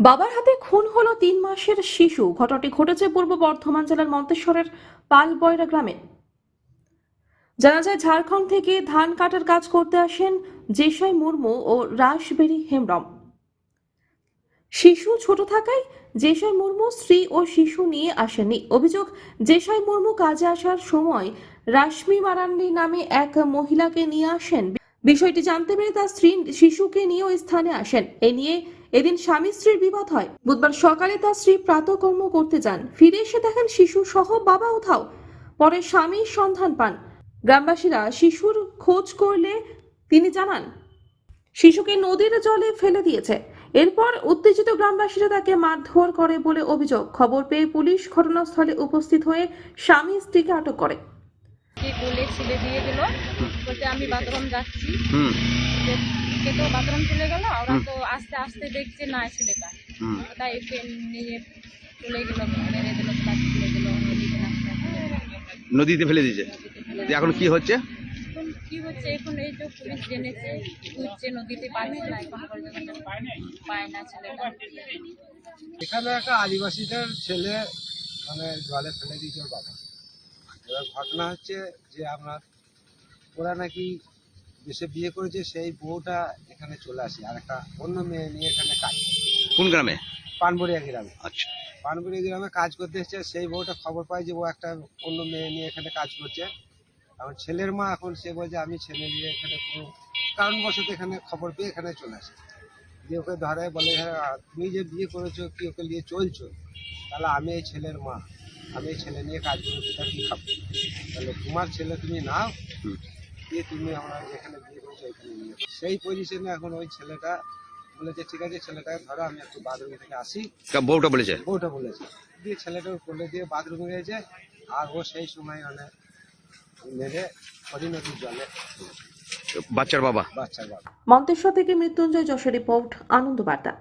বাবার হাতে খুন হলো ৩ মাসের শিশু। ঘটনাটি ঘটেছে পূর্ব বর্ধমান জেলার মন্তেশ্বরের পালবয়রা গ্রামে। জানা যায়, ঝাড়খণ্ড থেকে ধান কাটার কাজ করতে আসেন জেশাই মুর্মু ও রাসবেরি হেমব্রম। শিশু ছোট থাকায় জেশাই মুর্মু স্ত্রী ও শিশু নিয়ে আসেননি। অভিযোগ, জেশাই মুর্মু কাজে আসার সময় রাশমি মারান্ডি নামে এক মহিলাকে নিয়ে আসেন। বিষয়টি জানতে পেরে তার স্ত্রী শিশুকে নিয়ে ওই স্থানে আসেন। এ নিয়ে এদিন স্বামী স্ত্রীর বিবাদ হয়। বুধবার সকালে তার স্ত্রী প্রাতকর্ম করতে যান, ফিরে এসে দেখেন শিশু সহ বাবা উধাও। পরে স্বামীর সন্ধান পান। গ্রামবাসীরা শিশুর খোঁজ করলে তিনি জানান শিশুকে নদীর জলে ফেলে দিয়েছে। এরপর উত্তেজিত গ্রামবাসীরা তাকে মারধর করে বলে অভিযোগ। খবর পেয়ে পুলিশ ঘটনাস্থলে উপস্থিত হয়ে স্বামী স্ত্রীকে আটক করে। গোলে ছিলে দিয়ে দিল, বলতে আমি বাথরুম যাচ্ছি, কে তো বাথরুম চলে গেল। ওরা তো আস্তে আস্তে দেখছে না ছেলেটা, তাই ওকে নিয়ে চলে গেল, মেরে দিল, তুলে দিল নদীতে ফেলে দিয়েছে। এখন কি হচ্ছে? এখন কি হচ্ছে, এখন এই যে পুলিশ জেনেছে, খুঁজছে, নদীতে পাচ্ছে না, এখন পর্যন্ত পায় না ছেলেটা। এখানে একটা আদিবাসীদের ছেলে মানে জলে ফেলে দিয়েছে ওর বাবা। এবার ঘটনা হচ্ছে যে আপনার ওরা নাকি দেশে বিয়ে করেছে, সেই বউটা এখানে চলে আসে আর একটা অন্য মেয়ে নিয়ে এখানে কাজ। কোন গ্রামে? পানবড়িয়া গ্রামে। আচ্ছা, পানবড়িয়া গ্রামে কাজ করতে এসেছে। সেই বউটা খবর পায় যে ও একটা অন্য মেয়ে নিয়ে এখানে কাজ করছে। এখন ছেলের মা, এখন সে বলছে আমি ছেলে নিয়ে এখানে কোনো কারণবশত এখানে খবর পেয়ে এখানে চলে আসে। দিয়ে ওকে ধরে বলে, হ্যাঁ তুমি যে বিয়ে করেছো, কি ওকে নিয়ে চলছো, তাহলে আমি এই ছেলের মা, আমি এই ছেলে নিয়ে কাজ করবো, সেটা কি খাবো, তাহলে তোমার ছেলে তুমি নাও, দিয়ে তুমি আমরা যেখানে বিয়ে করেছো এখানে নিয়ে। সেই পজিশনে এখন ওই ছেলেটা বলেছে ঠিক আছে ছেলেটাকে ধরো, আমি একটু বাথরুম থেকে আসি। বউটা বলেছে? বউটা বলেছে। দিয়ে ছেলেটাকে কোলে দিয়ে বাথরুমে গেছে, আর ও সেই সময় মানে মেরে নদীর জলে বাচ্চার বাবা? বাচ্চার বাবা। মন্তেশ্বর থেকে মৃত্যুঞ্জয় যশের রিপোর্ট, আনন্দ বার্তা।